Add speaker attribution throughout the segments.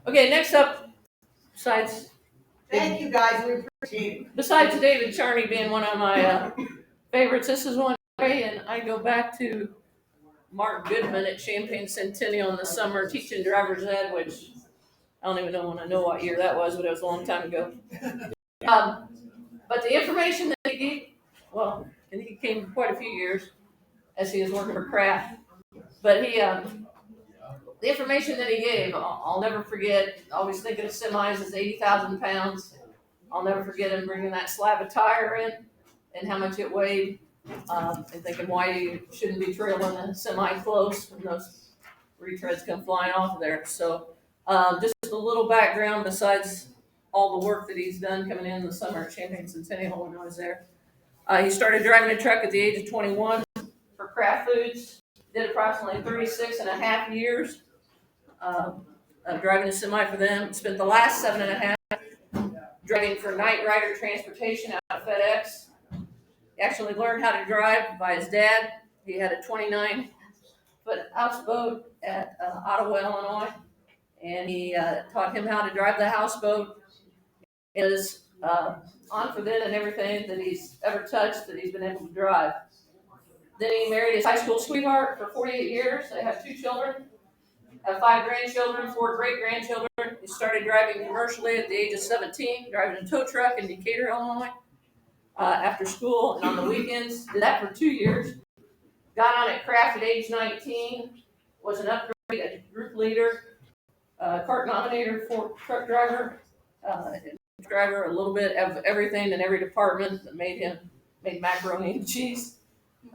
Speaker 1: Okay, next up, besides
Speaker 2: Thank you guys, we appreciate it.
Speaker 1: besides David Charney being one of my favorites, this is one way, and I go back to Mark Goodman at Champaign Centennial in the summer teaching driver's ed, which I don't even know when I know what year that was, but it was a long time ago. But the information that he gave, well, and he came quite a few years as he was working for Kraft, but the information that he gave, I'll never forget. Always thinking of semis as 80,000 pounds. I'll never forget him bringing that slab of tire in and how much it weighed, and thinking why you shouldn't be trailing a semi close when those retreads come flying off of there. So just a little background besides all the work that he's done coming in the summer at Champaign Centennial when I was there. He started driving a truck at the age of 21 for Kraft Foods. Did approximately 36 and a half years driving a semi for them. Spent the last 7.5 driving for Night Rider Transportation out of FedEx. He actually learned how to drive by his dad. He had a 29-foot houseboat at Ottawa, Illinois, and he taught him how to drive the houseboat. It is on for then and everything that he's ever touched that he's been able to drive. Then he married his high school sweetheart for 48 years. They have 2 children, have 5 grandchildren, 4 great-grandchildren. He started driving commercially at the age of 17, driving a tow truck in Decatur, Illinois, after school and on the weekends. Did that for 2 years. Got on at Kraft at age 19, was an upgrade, a group leader, cart nominator for truck driver, driver, a little bit of everything in every department that made macaroni and cheese.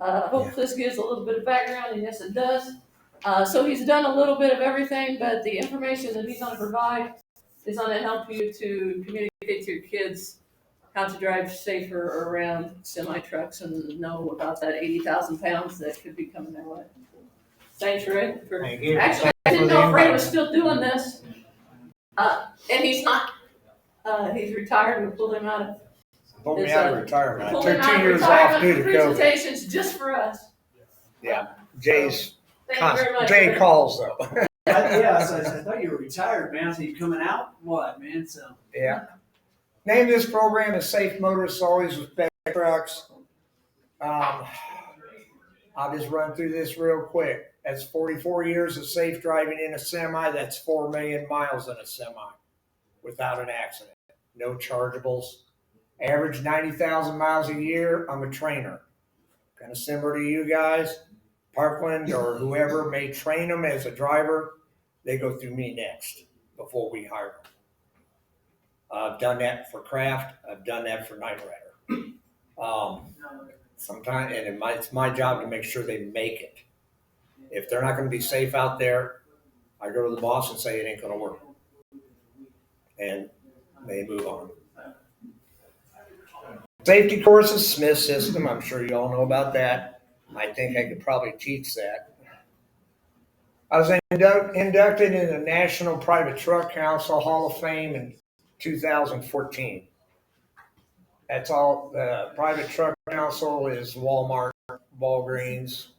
Speaker 1: Hope this gives a little bit of background, and yes, it does. So he's done a little bit of everything, but the information that he's going to provide is going to help you to communicate to your kids how to drive safer around semi trucks and know about that 80,000 pounds that could be coming their way. Thanks, Ray.
Speaker 3: Thank you.
Speaker 1: Actually, I didn't know if Ray was still doing this, and he's not. He's retired. We pulled him out of.
Speaker 3: Pulled me out of retirement. I
Speaker 1: Pulled
Speaker 3: took
Speaker 1: him out
Speaker 3: 2
Speaker 1: of
Speaker 3: years off
Speaker 1: retirement
Speaker 3: due
Speaker 1: for
Speaker 3: to COVID.
Speaker 1: presentations just for us.
Speaker 3: Yeah, Jay's
Speaker 1: Thank you very much.
Speaker 3: Jay
Speaker 1: Ray.
Speaker 3: calls though.
Speaker 4: Yeah, so I thought you were retired, man. So you coming out? What, man? So
Speaker 3: Yeah. Name of this program is Safe Motorists Always Respect Trucks. I'll just run through this real quick. That's 44 years of safe driving in a semi. That's 4 million miles in a semi without an accident. No chargeables. Average 90,000 miles a year. I'm a trainer. Kind of similar to you guys. Parkland or whoever may train them as a driver. They go through me next before we hire them. I've done that for Kraft. I've done that for Night Rider. Sometimes, and it's my job to make sure they make it. If they're not going to be safe out there, I go to the boss and say it ain't going to work. And they move on. Safety courses, Smith system. I'm sure you all know about that. I think I could probably teach that. I was inducted in the National Private Truck Council Hall of Fame in 2014. That's all. The Private Truck Council is Walmart, Walgreens,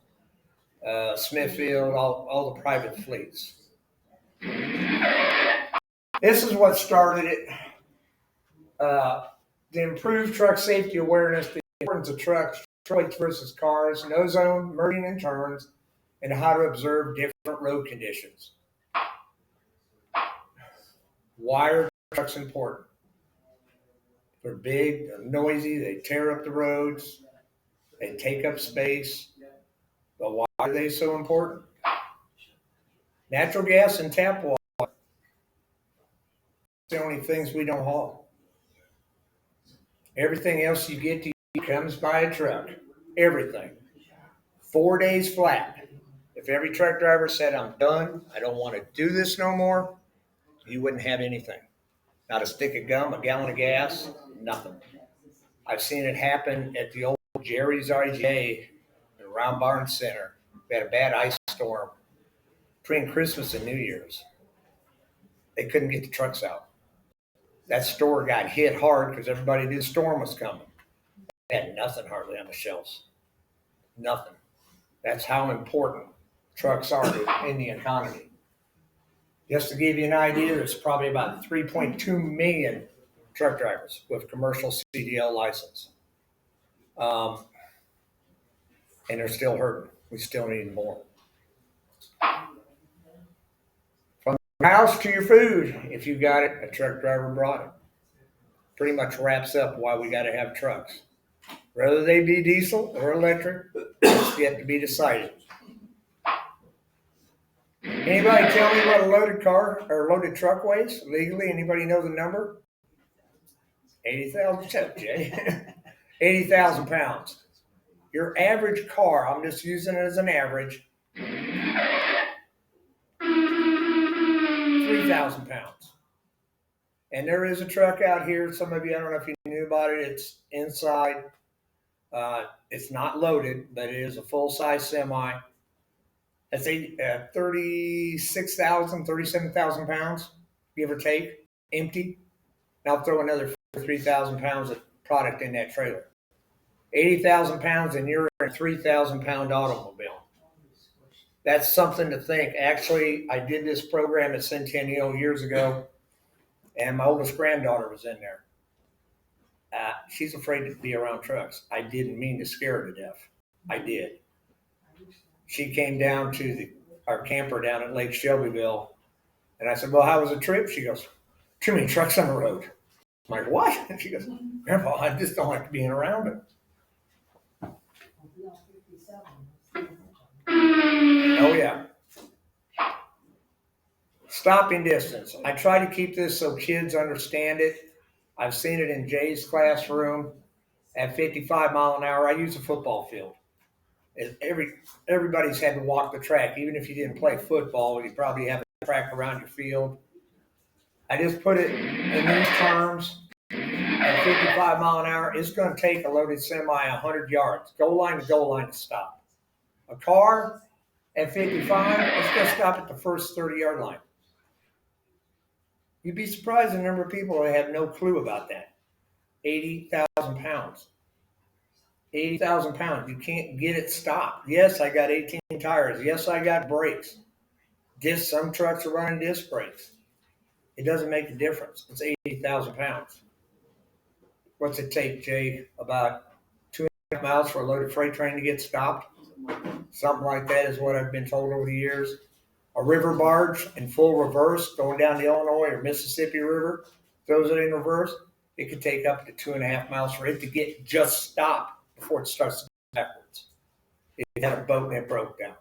Speaker 3: Smithfield, all the private fleets. This is what started it. To improve truck safety awareness, the importance of trucks, trucks versus cars, no zone, merging and turns, and how to observe different road conditions. Why are trucks important? They're big, they're noisy, they tear up the roads, they take up space. But why are they so important? Natural gas and tap water. It's the only things we don't haul. Everything else you get to comes by a truck. Everything. 4 days flat. If every truck driver said, I'm done, I don't want to do this no more, you wouldn't have anything. Not a stick of gum, a gallon of gas, nothing. I've seen it happen at the old Jerry's RJ around Barnes Center. We had a bad ice storm between Christmas and New Year's. They couldn't get the trucks out. That store got hit hard because everybody knew the storm was coming. They had nothing hardly on the shelves. Nothing. That's how important trucks are in the economy. Just to give you an idea, there's probably about 3.2 million truck drivers with commercial CDL license. And they're still hurting. We still need more. From your house to your food, if you got it, a truck driver brought it. Pretty much wraps up why we got to have trucks. Whether they be diesel or electric, it's yet to be decided. Anybody tell me what a loaded car or loaded truck weighs legally? Anybody know the number? 80,000, Jay. 80,000 pounds. Your average car, I'm just using it as an average, 3,000 pounds. And there is a truck out here. Some of you, I don't know if you knew about it. It's inside. It's not loaded, but it is a full-size semi. That's 36,000, 37,000 pounds, give or take, empty. Now throw another 3,000 pounds of product in that trailer. 80,000 pounds, and you're in a 3,000 pound automobile. That's something to think. Actually, I did this program at Centennial years ago, and my oldest granddaughter was in there. She's afraid to be around trucks. I didn't mean to scare her to death. I did. She came down to our camper down at Lake Shelbyville, and I said, well, how was the trip? She goes, too many trucks on the road. I'm like, what? And she goes, Grandpa, I just don't like being around them. Oh, yeah. Stopping distance. I try to keep this so kids understand it. I've seen it in Jay's classroom at 55 mile an hour. I use a football field. Everybody's had to walk the track. Even if you didn't play football, you probably have a track around your field. I just put it in these terms. At 55 mile an hour, it's going to take a loaded semi 100 yards. Goal line to stop. A car at 55, it's going to stop at the first 30-yard line. You'd be surprised the number of people that have no clue about that. 80,000 pounds. 80,000 pounds. You can't get it stopped. Yes, I got 18 tires. Yes, I got brakes. Some trucks are running disc brakes. It doesn't make a difference. It's 80,000 pounds. What's it take, Jay? About 2.5 miles for a loaded freight train to get stopped? Something like that is what I've been told over the years. A river barge in full reverse going down the Illinois or Mississippi River, throws it in reverse, it could take up to 2.5 miles for it to get just stopped before it starts to go backwards. It had a boat and it broke down.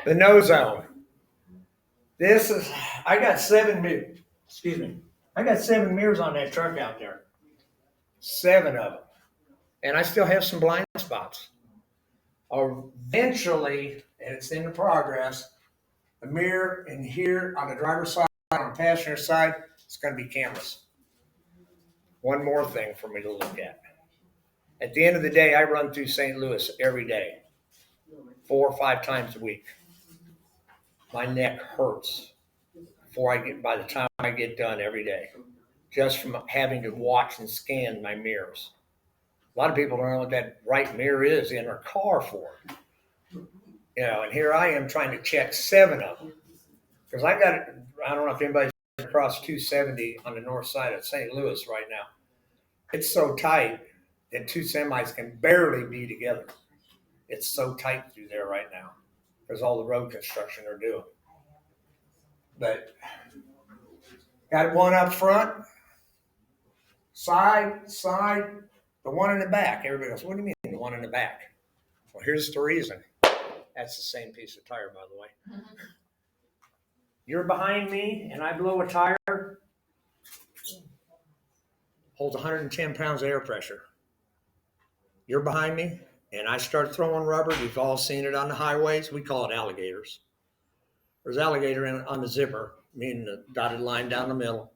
Speaker 3: The no zone. I got 7 mirrors on that truck out there. 7 of them. And I still have some blind spots. Eventually, and it's in the progress, the mirror in here on the driver's side, on the passenger side, it's going to be cameras. One more thing for me to look at. At the end of the day, I run through St. Louis every day, 4 or 5 times a week. My neck hurts by the time I get done every day, just from having to watch and scan my mirrors. A lot of people don't know what that right mirror is in their car for. And here I am trying to check 7 of them. Because I don't know if anybody's across 270 on the north side of St. Louis right now. It's so tight that 2 semis can barely be together. It's so tight through there right now because all the road construction they're doing. But got one up front, side, the one in the back. Everybody goes, what do you mean the one in the back? Well, here's the reason. That's the same piece of tire, by the way. You're behind me and I blow a tire, holds 110 pounds of air pressure. You're behind me and I start throwing rubber. You've all seen it on the highways. We call it alligators. There's alligator on the zipper, meaning the dotted line down the middle.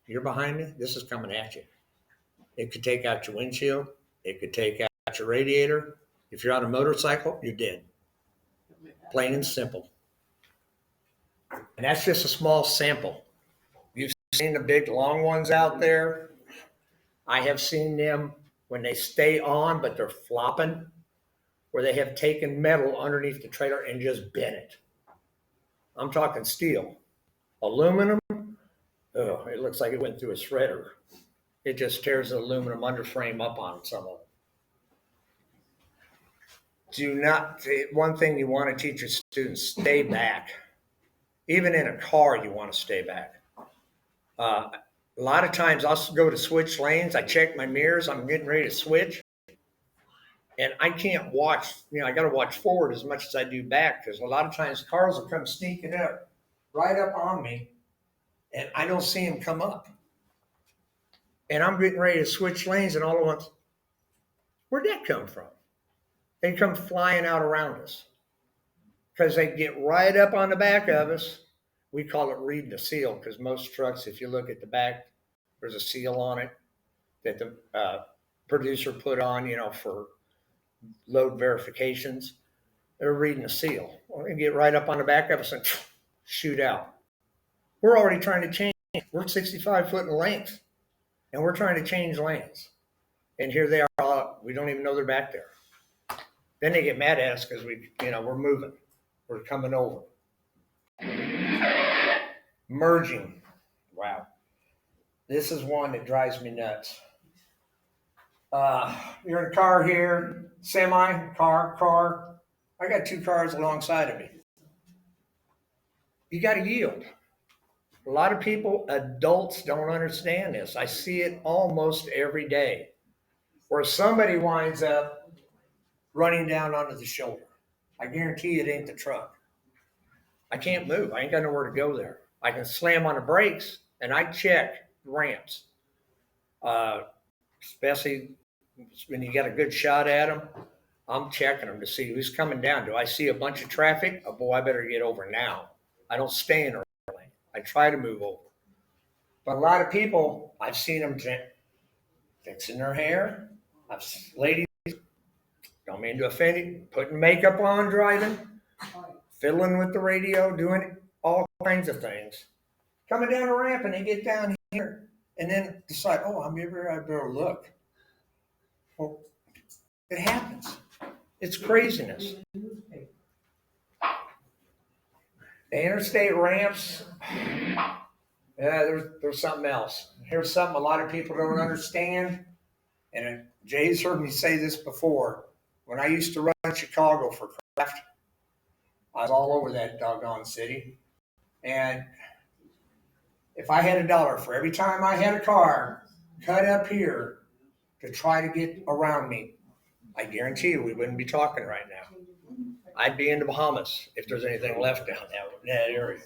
Speaker 3: You're behind me. This is coming at you. It could take out your windshield. It could take out your radiator. If you're on a motorcycle, you're dead. Plain and simple. And that's just a small sample. You've seen the big long ones out there. I have seen them when they stay on, but they're flopping. where they have taken metal underneath the trailer and just bent it. I'm talking steel. Aluminum, oh, it looks like it went through a shredder. It just tears the aluminum underframe up on some of them. Do not, one thing you want to teach your students, stay back. Even in a car, you want to stay back. A lot of times I'll go to switch lanes. I check my mirrors. I'm getting ready to switch. And I can't watch, I got to watch forward as much as I do back, because a lot of times cars will come sneaking up, right up on me, and I don't see them come up. And I'm getting ready to switch lanes, and all at once, where'd that come from? They come flying out around us because they get right up on the back of us. We call it reading the seal, because most trucks, if you look at the back, there's a seal on it that the producer put on, for load verifications. They're reading the seal. Well, they get right up on the back of us and shoot out. We're already trying to change. We're 65 foot in length, and we're trying to change lanes. And here they are. We don't even know they're back there. Then they get mad at us because we're moving. We're coming over. Merging. Wow. This is one that drives me nuts. You're in a car here, semi, car. I got two cars alongside of me. You got to yield. A lot of people, adults, don't understand this. I see it almost every day, where somebody winds up running down onto the shoulder. I guarantee it ain't the truck. I can't move. I ain't got nowhere to go there. I can slam on the brakes, and I check ramps, especially when you got a good shot at them. I'm checking them to see who's coming down. Do I see a bunch of traffic? Oh, boy, I better get over now. I don't stay in a lane. I try to move over. But a lot of people, I've seen them fixing their hair. Ladies, don't mean to offend you, putting makeup on, driving, fiddling with the radio, doing all kinds of things. Coming down a ramp, and they get down here and then decide, oh, I better look. Well, it happens. It's craziness. The interstate ramps, there's something else. Here's something a lot of people don't understand. And Jay's heard me say this before. When I used to run Chicago for Kraft, I was all over that doggone city. And if I had $1 for every time I had a car cut up here to try to get around me, I guarantee you we wouldn't be talking right now. I'd be in the Bahamas if there's anything left down that area.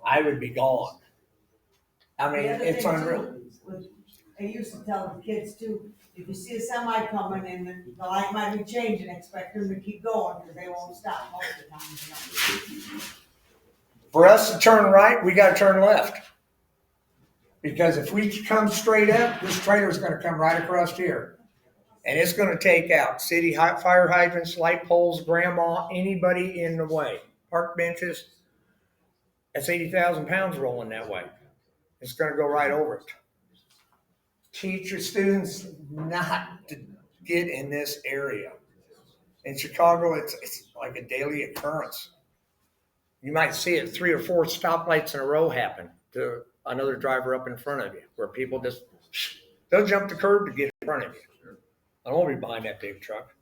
Speaker 3: I would be gone. I mean, it's unreal.
Speaker 2: I used to tell the kids too, if you see a semi coming and the light might be changing, expect them to keep going because they won't stop most of the time.
Speaker 3: For us to turn right, we got to turn left. Because if we come straight up, this trailer is going to come right across here. And it's going to take out city fire hydrants, light poles, grandma, anybody in the way. Park benches. That's 80,000 pounds rolling that way. It's going to go right over it. Teach your students not to get in this area. In Chicago, it's like a daily occurrence. You might see it 3 or 4 stoplights in a row happen to another driver up in front of you, where people they'll jump the curb to get in front of you. I don't want to be behind that big truck.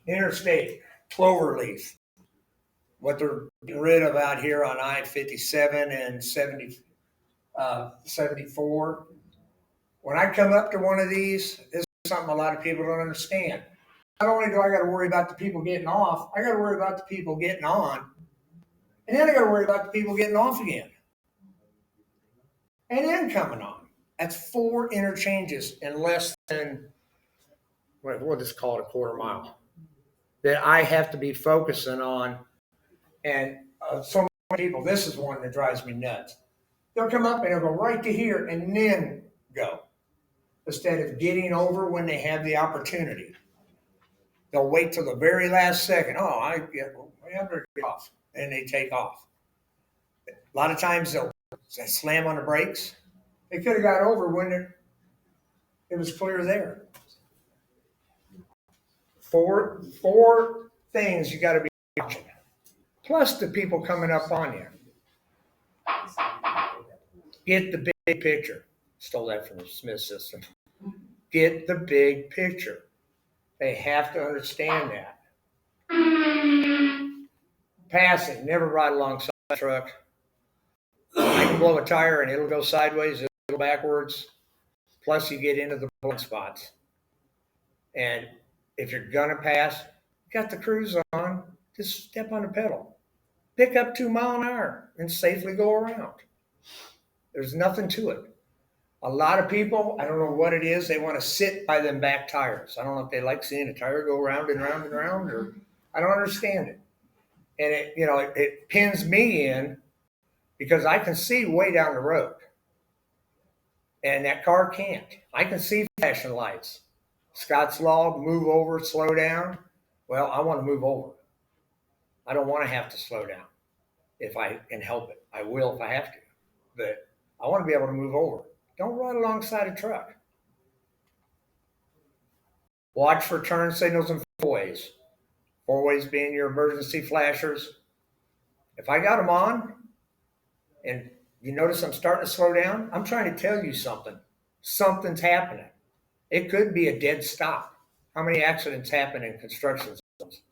Speaker 3: Interstate, cloverleaf. What they're getting rid of out here on I-57 and 74. When I come up to one of these, this is something a lot of people don't understand. Not only do I got to worry about the people getting off, I got to worry about the people getting on. And then I got to worry about the people getting off again. And then coming on. That's 4 interchanges in less than, we'll just call it a quarter mile, that I have to be focusing on. And so many people, this is one that drives me nuts. They'll come up and they'll go right to here and then go, instead of getting over when they have the opportunity. They'll wait till the very last second. Oh, I better get off. And they take off. A lot of times they'll slam on the brakes. They could have got over when it was clear there. Four things you got to be watching. Plus the people coming up on you. Get the big picture. Stole that from the Smith system. Get the big picture. They have to understand that. Passing, never ride alongside a truck. I can blow a tire and it'll go sideways, it'll go backwards. Plus you get into the blind spots. And if you're gonna pass, you got the cruise on, just step on the pedal. Pick up 2 miles an hour and safely go around. There's nothing to it. A lot of people, I don't know what it is, they want to sit by them back tires. I don't know if they like seeing a tire go round and round and round, or I don't understand it. And it pins me in because I can see way down the road. And that car can't. I can see flashing lights. Scott's Law, move over, slow down. Well, I want to move over. I don't want to have to slow down if I can help it. I will if I have to. But I want to be able to move over. Don't ride alongside a truck. Watch for turn signals and four-ways. Four-ways being your emergency flashers. If I got them on and you notice I'm starting to slow down, I'm trying to tell you something. Something's happening. It could be a dead stop. How many accidents happen in construction zones?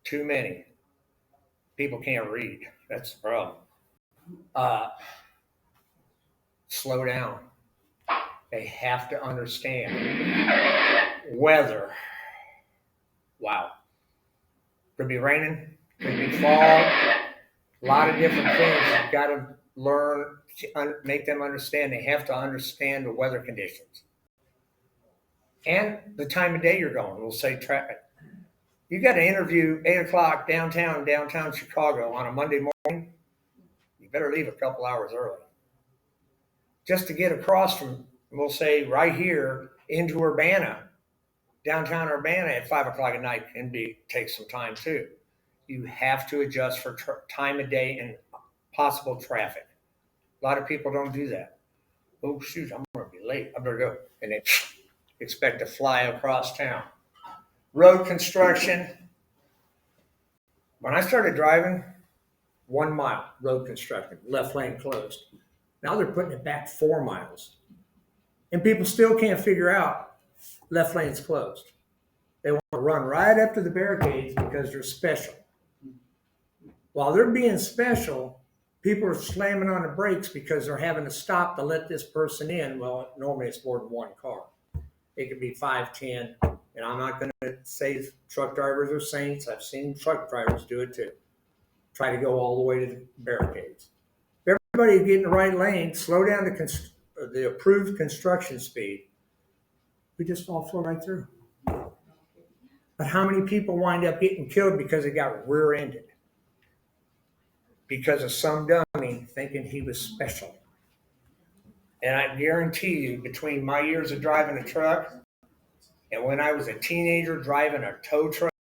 Speaker 3: Too many. People can't read. That's the problem. Slow down. They have to understand weather. Wow. Could be raining, could be fall. A lot of different things. You've got to learn to make them understand. They have to understand the weather conditions and the time of day you're going. We'll say traffic. You got an interview 8 o'clock downtown Chicago on a Monday morning. You better leave a couple hours early just to get across from, we'll say, right here into Urbana, downtown Urbana at 5 o'clock at night can take some time too. You have to adjust for time of day and possible traffic. A lot of people don't do that. Oh shoot, I'm going to be late. I better go. And they expect to fly across town. Road construction. When I started driving, 1 mile road construction, left lane closed. Now they're putting it back 4 miles. And people still can't figure out left lane's closed. They want to run right up to the barricades because they're special. While they're being special, people are slamming on the brakes because they're having to stop to let this person in. Well, normally it's more than one car. It could be 5, 10. And I'm not going to say truck drivers are saints. I've seen truck drivers do it too. Try to go all the way to the barricades. If everybody get in the right lane, slow down the approved construction speed, we just all flow right through. But how many people wind up getting killed because they got rear-ended? Because of some dummy thinking he was special. And I guarantee you, between my years of driving a truck and when I was a teenager driving a tow truck,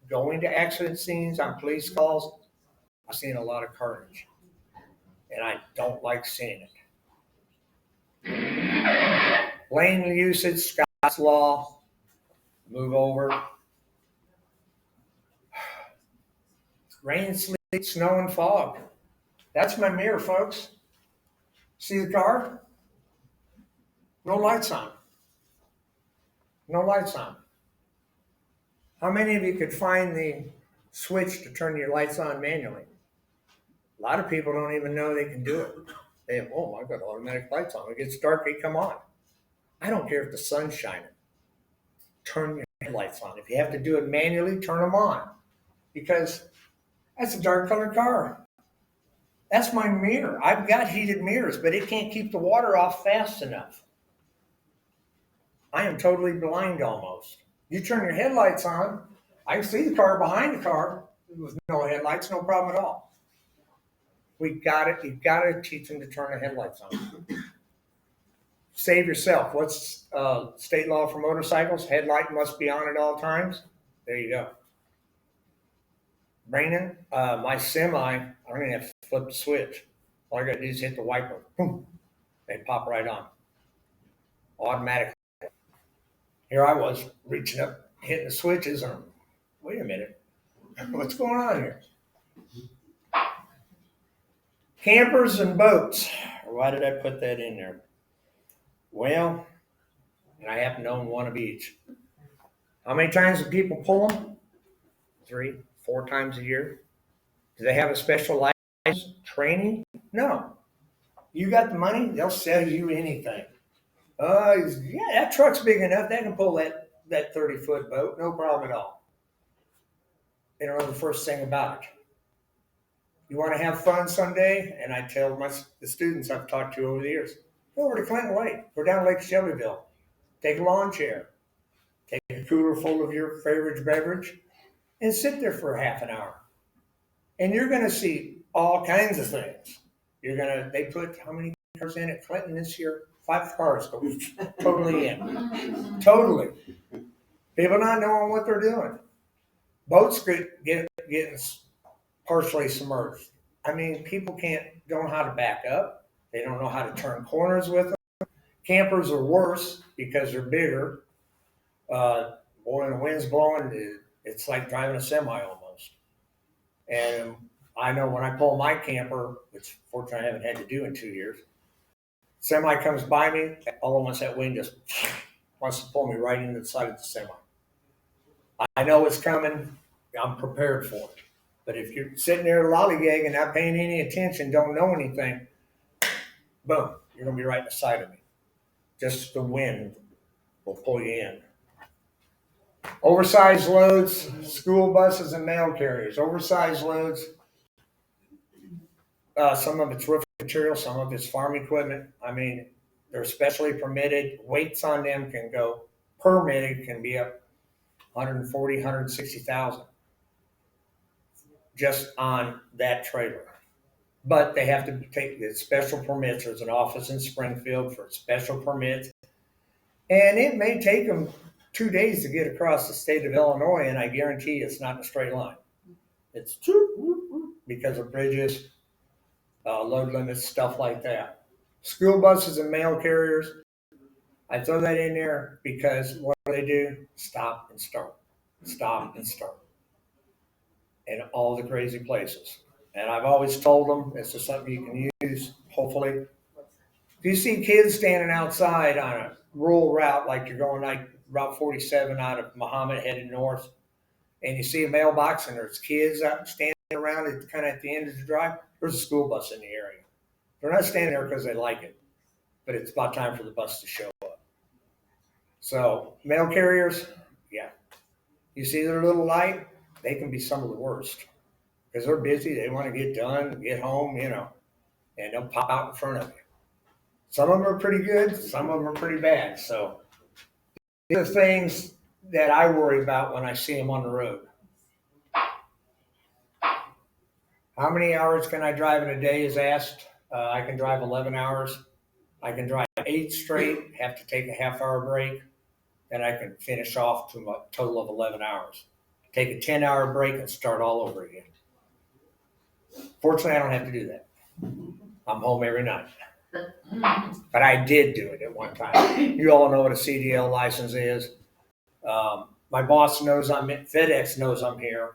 Speaker 3: going to accident scenes on police calls, I've seen a lot of carnage. And I don't like seeing it. Lane usage, Scott's Law, move over. Rain, sleet, snow, and fog. That's my mirror, folks. See the car? No lights on. No lights on. How many of you could find the switch to turn your lights on manually? A lot of people don't even know they can do it. They have, oh, I've got automatic lights on. When it gets dark, they come on. I don't care if the sun's shining. Turn your headlights on. If you have to do it manually, turn them on. Because that's a dark colored car. That's my mirror. I've got heated mirrors, but it can't keep the water off fast enough. I am totally blind almost. You turn your headlights on, I can see the car behind the car with no headlights, no problem at all. You've got to teach them to turn the headlights on. Save yourself. What's state law for motorcycles? Headlight must be on at all times. There you go. Raining, my semi, I don't even have to flip the switch. All I got to do is hit the wiper. Boom. They pop right on. Automatically. Here I was reaching up, hitting the switches and, wait a minute, what's going on here? Campers and boats. Why did I put that in there? Well, and I happen to own one of each. How many times do people pull them? 3, 4 times a year. Do they have a special license training? No. You got the money, they'll sell you anything. Yeah, that truck's big enough. They can pull that 30-foot boat, no problem at all. They don't know the first thing about it. You want to have fun someday? And I tell the students I've talked to over the years, go over to Clinton Lake, go down Lake Shelbyville, take a lawn chair, take a cooler full of your favorite beverage, and sit there for half an hour. And you're going to see all kinds of things. They put how many cars in at Clinton this year? 5 cars go totally in. Totally. People not knowing what they're doing. Boats getting partially submerged. I mean, people don't know how to back up. They don't know how to turn corners with them. Campers are worse because they're bigger. Boy, when the wind's blowing, it's like driving a semi almost. And I know when I pull my camper, which fortunately I haven't had to do in 2 years, semi comes by me, all at once that wind just wants to pull me right into the side of the semi. I know it's coming. I'm prepared for it. But if you're sitting there lollygagging, not paying any attention, don't know anything, boom, you're going to be right in the side of me. Just the wind will pull you in. Oversized loads, school buses and mail carriers. Oversized loads, some of it's roof material, some of it's farm equipment. I mean, they're specially permitted. Weights on them can go, permitted can be up 140, 160,000 just on that trailer. But they have to take the special permits. There's an office in Springfield for special permits. And it may take them 2 days to get across the state of Illinois, and I guarantee it's not in a straight line. It's because of bridges, load limits, stuff like that. School buses and mail carriers, I throw that in there because what do? Stop and start. Stop and start. In all the crazy places. And I've always told them, this is something you can use, hopefully. If you see kids standing outside on a rural route, like you're going like Route 47 out of Muhammad headed north, and you see a mailbox and there's kids out standing around it, kind of at the end of the drive, there's a school bus in the area. They're not standing there because they like it, but it's about time for the bus to show up. So mail carriers, yeah. You see their little light, they can be some of the worst because they're busy. They want to get done, get home, and they'll pop out in front of you. Some of them are pretty good. Some of them are pretty bad. So these are things that I worry about when I see them on the road. How many hours can I drive in a day is asked. I can drive 11 hours. I can drive 8 straight, have to take a half-hour break, and I can finish off to a total of 11 hours. Take a 10-hour break and start all over again. Fortunately, I don't have to do that. I'm home every night. But I did do it at one time. You all know what a CDL license is. My boss knows FedEx knows I'm here.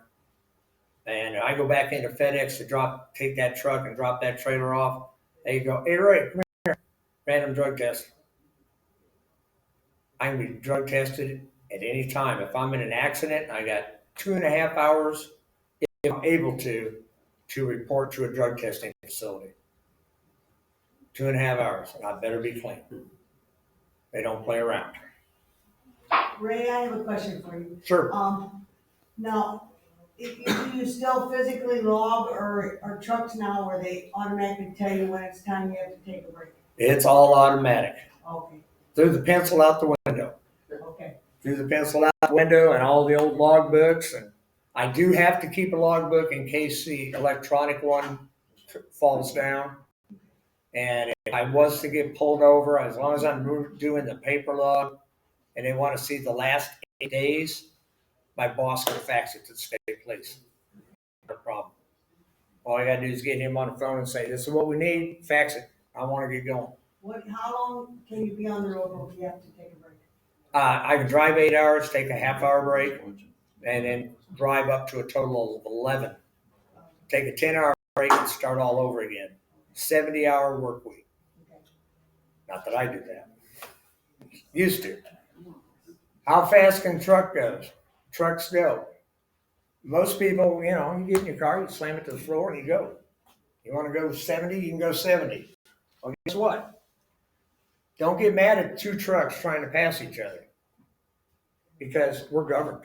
Speaker 3: And I go back into FedEx to take that truck and drop that trailer off. They go, hey, Ray, come here. Random drug test. I can be drug tested at any time. If I'm in an accident, I got 2.5 hours, if I'm able to report to a drug testing facility. 2.5 hours, and I better be clean. They don't play around.
Speaker 2: Ray, I have a question for you.
Speaker 3: Sure.
Speaker 2: Now, do you still physically log or trucks now where they automatically tell you when it's time you have to take a break?
Speaker 3: It's all automatic.
Speaker 2: Okay.
Speaker 3: Threw the pencil out the window.
Speaker 2: Okay.
Speaker 3: Threw the pencil out the window and all the old log books. And I do have to keep a log book in case the electronic one falls down. And if I was to get pulled over, as long as I'm doing the paper log and they want to see the last 8 days, my boss can fax it to the state police. No problem. All I got to do is get him on the phone and say, this is what we need, fax it. I want to get going.
Speaker 2: How long can you be on the road if you have to take a break?
Speaker 3: I can drive 8 hours, take a half-hour break, and then drive up to a total of 11. Take a 10-hour break and start all over again. 70-hour work week. Not that I do that. Used to. How fast can trucks go? Most people, you get in your car, you slam it to the floor, and you go. You want to go 70, you can go 70. Well, guess what? Don't get mad at two trucks trying to pass each other because we're governed.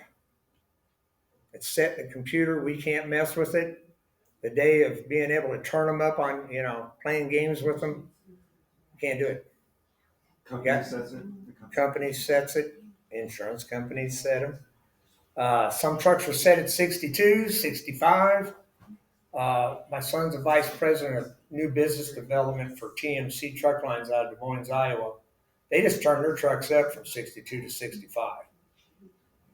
Speaker 3: It's set in the computer. We can't mess with it. The day of being able to turn them up on, playing games with them, can't do it.
Speaker 5: Company sets it.
Speaker 3: Company sets it. Insurance companies set them. Some trucks were set at 62, 65. My son's a vice president of new business development for TMC Truck Lines out of Des Moines, Iowa. They just turned their trucks up from 62 to 65.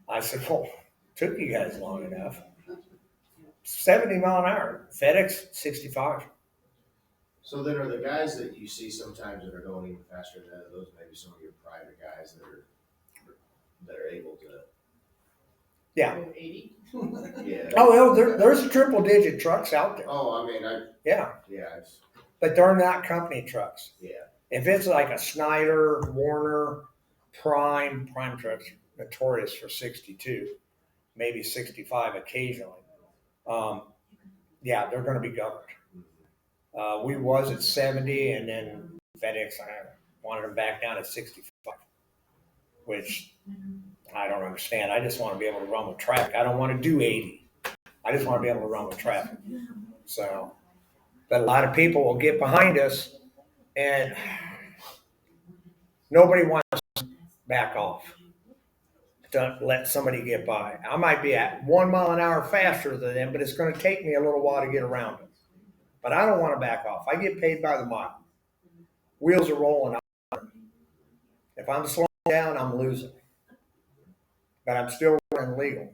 Speaker 3: I said, well, took you guys long enough. 70 mile an hour. FedEx, 65.
Speaker 5: So then are the guys that you see sometimes that are going even faster than that, those maybe some of your private guys that are able to,
Speaker 3: Yeah.
Speaker 1: 80.
Speaker 5: yeah.
Speaker 3: Oh, well, there's triple digit trucks out there.
Speaker 5: Oh, I mean,
Speaker 3: Yeah.
Speaker 5: it's,
Speaker 3: But they're not company trucks.
Speaker 5: yeah.
Speaker 3: If it's like a Snyder, Warner, Prime trucks, notorious for 62, maybe 65 occasionally. Yeah, they're going to be governed. We was at 70, and then FedEx wanted them back down at 65, which I don't understand. I just want to be able to run with traffic. I don't want to do 80. I just want to be able to run with traffic. So, but a lot of people will get behind us, and nobody wants to back off to let somebody get by. I might be at 1 mile an hour faster than them, but it's going to take me a little while to get around them. But I don't want to back off. I get paid by the mile. Wheels are rolling. If I'm slowing down, I'm losing. But I'm still running legal.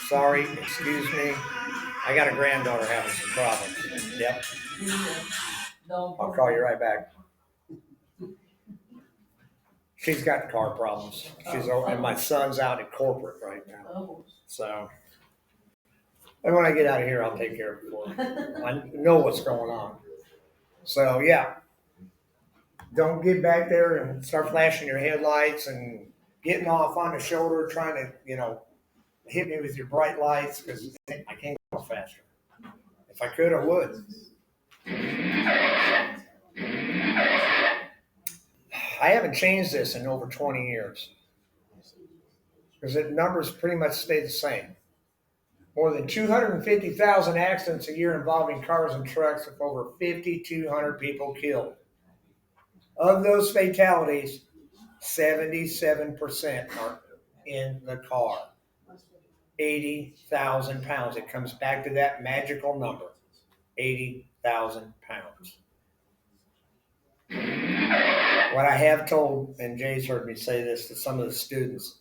Speaker 3: Sorry, excuse me. I got a granddaughter having some problems. Yep. I'll call you right back. She's got car problems. And my son's out at corporate right now. So, and when I get out of here, I'll take care of it for her. I know what's going on. So, yeah. Don't get back there and start flashing your headlights and getting off on the shoulder trying to, hit me with your bright lights because I can't go faster. If I could, I would. I haven't changed this in over 20 years because the numbers pretty much stay the same. More than 250,000 accidents a year involving cars and trucks with over 5,200 people killed. Of those fatalities, 77% are in the car. 80,000 pounds. It comes back to that magical number, 80,000 pounds. What I have told, and Jay's heard me say this to some of the students,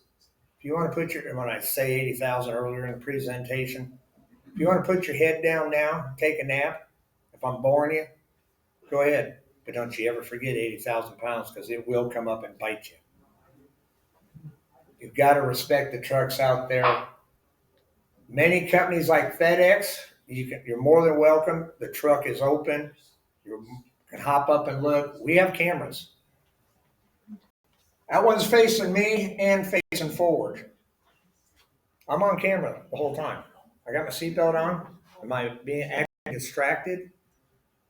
Speaker 3: if you want to when I say 80,000 earlier in the presentation, if you want to put your head down now, take a nap, if I'm boring you, go ahead. But don't you ever forget 80,000 pounds because it will come up and bite you. You've got to respect the trucks out there. Many companies like FedEx, you're more than welcome. The truck is open. You can hop up and look. We have cameras. That one's facing me and facing forward. I'm on camera the whole time. I got my seatbelt on. Am I being distracted?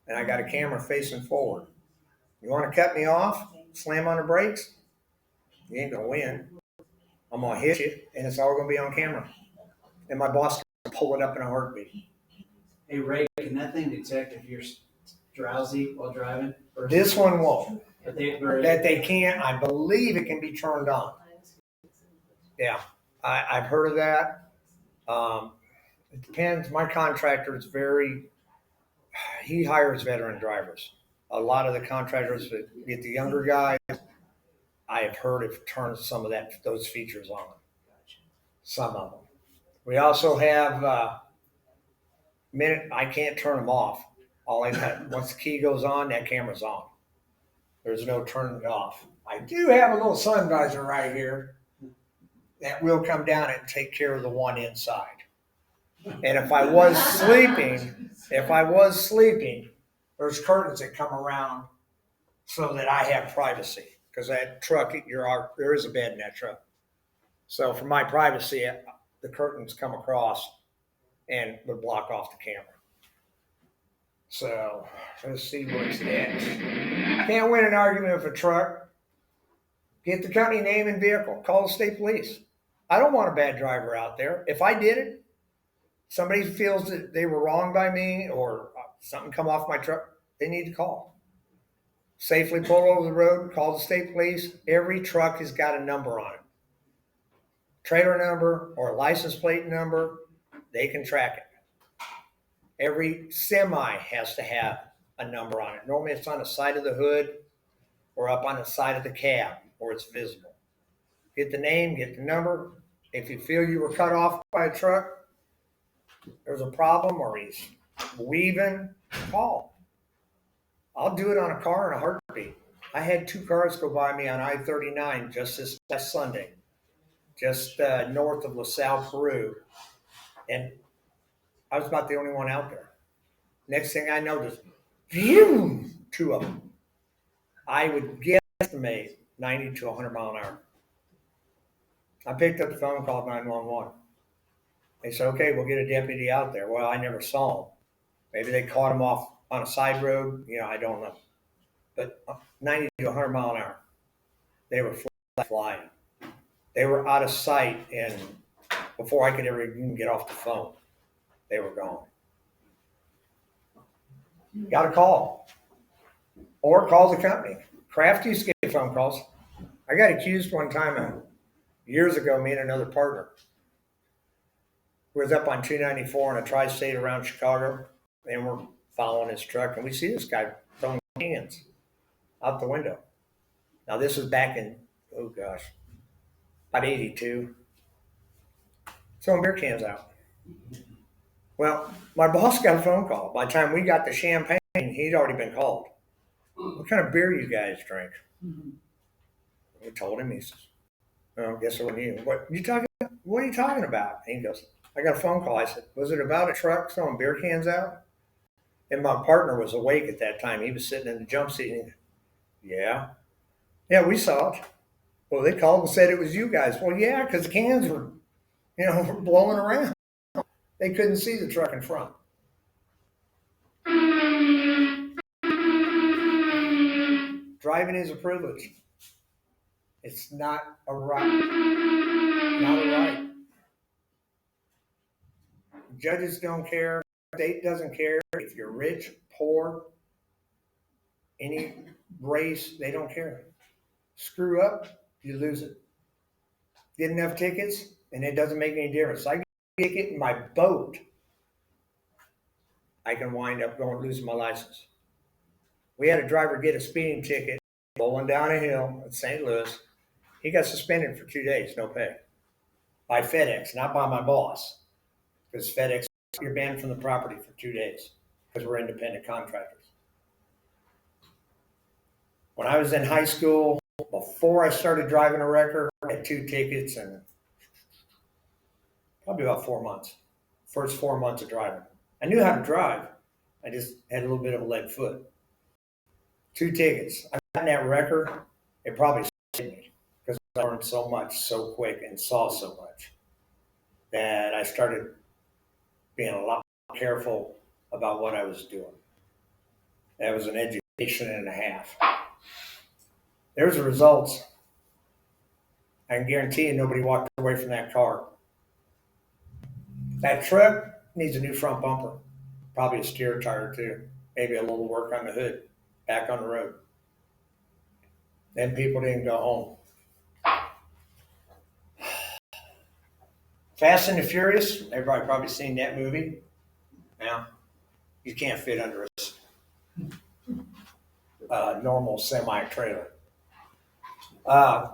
Speaker 3: And I got a camera facing forward. You want to cut me off? Slam on the brakes? You ain't going to win. I'm going to hit you, and it's all going to be on camera. And my boss can pull it up in a heartbeat.
Speaker 4: Hey Ray, can that thing detect if you're drowsy while driving?
Speaker 3: This one won't.
Speaker 4: That
Speaker 3: They can't. I believe it can be turned on. Yeah, I've heard of that. It depends. My contractor is he hires veteran drivers. A lot of the contractors that get the younger guys, I have heard it turns some of those features on. Some of them. We also have I can't turn them off. Once the key goes on, that camera's on. There's no turning it off. I do have a little sun visor right here that will come down and take care of the one inside. And if I was sleeping, there's curtains that come around so that I have privacy. Because that truck, there is a bed in that truck. So for my privacy, the curtains come across and would block off the camera. So let's see what's next. Can't win an argument with a truck. Get the company name and vehicle. Call the state police. I don't want a bad driver out there. If I did it, somebody feels that they were wronged by me or something come off my truck, they need to call. Safely pull over the road, call the state police. Every truck has got a number on it. Trailer number or license plate number, they can track it. Every semi has to have a number on it. Normally it's on the side of the hood or up on the side of the cab where it's visible. Get the name, get the number. If you feel you were cut off by a truck, there's a problem or he's weaving, call. I'll do it on a car in a heartbeat. I had 2 cars go by me on I-39 just this last Sunday, just north of LaSalle, Peru. And I was about the only one out there. Next thing I noticed, 2 of them. I would guesstimate 90 to 100 mile an hour. I picked up the phone, called 911. They said, okay, we'll get a deputy out there. Well, I never saw them. Maybe they caught him off on a side road. I don't know. But 90 to 100 mile an hour. They were flying. They were out of sight, and before I could ever even get off the phone, they were gone. Got a call. Or call the company. Kraft used to get phone calls. I got accused one time years ago, me and another partner. We was up on 294 in a tri-state around Chicago, and we're following his truck, and we see this guy throwing cans out the window. Now, this was back in, about 82. Throwing beer cans out. Well, my boss got a phone call. By the time we got the champagne, he'd already been called. What kind of beer you guys drink? We told him. He says, "Oh, guess it wasn't you. What are you talking about?" And he goes, "I got a phone call." I said, "Was it about a truck throwing beer cans out?" And my partner was awake at that time. He was sitting in the jump seat. And yeah, we saw it. Well, they called and said it was you guys. Well, yeah, because the cans were, blowing around. They couldn't see the truck in front. Driving is a privilege. It's not a right. Not a right. Judges don't care. State doesn't care. If you're rich, poor, any race, they don't care. Screw up, you lose it. Get enough tickets, and it doesn't make any difference. I get a ticket in my boat, I can wind up losing my license. We had a driver get a speeding ticket rolling down a hill in St. Louis. He got suspended for 2 days, no pay. By FedEx, not by my boss. Because FedEx, you're banned from the property for 2 days because we're independent contractors. When I was in high school, before I started driving a wrecker, I had 2 tickets and probably about 4 months. First 4 months of driving. I knew how to drive. I just had a little bit of a lead foot. 2 tickets. I got in that wrecker, it probably saved me because I learned so much so quick and saw so much that I started being a lot more careful about what I was doing. That was an education and a half. There's the results. I can guarantee you nobody walked away from that car. That truck needs a new front bumper, probably a steer tire too, maybe a little work on the hood, back on the road. Then people didn't go home. Fast and the Furious, everybody probably seen that movie. Now, you can't fit under a normal semi-trailer.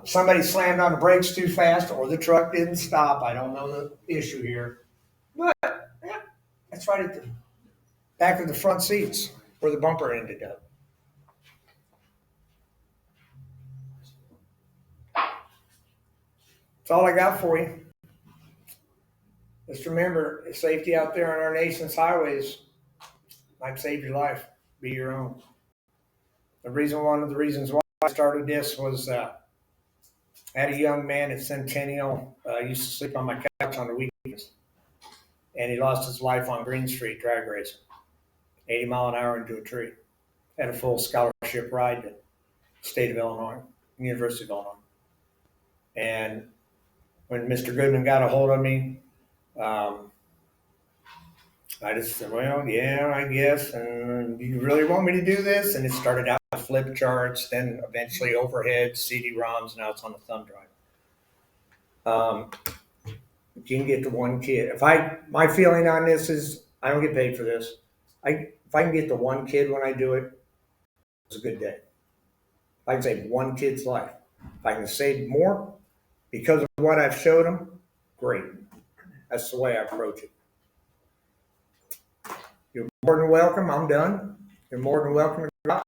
Speaker 3: Somebody slammed on the brakes too fast or the truck didn't stop. I don't know the issue here. But, yeah, that's right at the back of the front seats where the bumper ended up. That's all I got for you. Just remember, safety out there on our nation's highways might save your life. Be your own. One of the reasons why I started this was I had a young man at Centennial, used to sleep on my couch on the weekends, and he lost his life on Green Street drag racing, 80 mile an hour into a tree. Had a full scholarship ride to the state of Illinois, University of Illinois. And when Mr. Goodman got a hold of me, I just said, well, yeah, I guess. And you really want me to do this? And it started out with flip charts, then eventually overhead, CD-ROMs, now it's on the thumb drive. You can get to one kid. My feeling on this is I don't get paid for this. If I can get to one kid when I do it, it's a good day. If I can save one kid's life. If I can save more because of what I've showed them, great. That's the way I approach it. You're more than welcome. I'm done. You're more than welcome to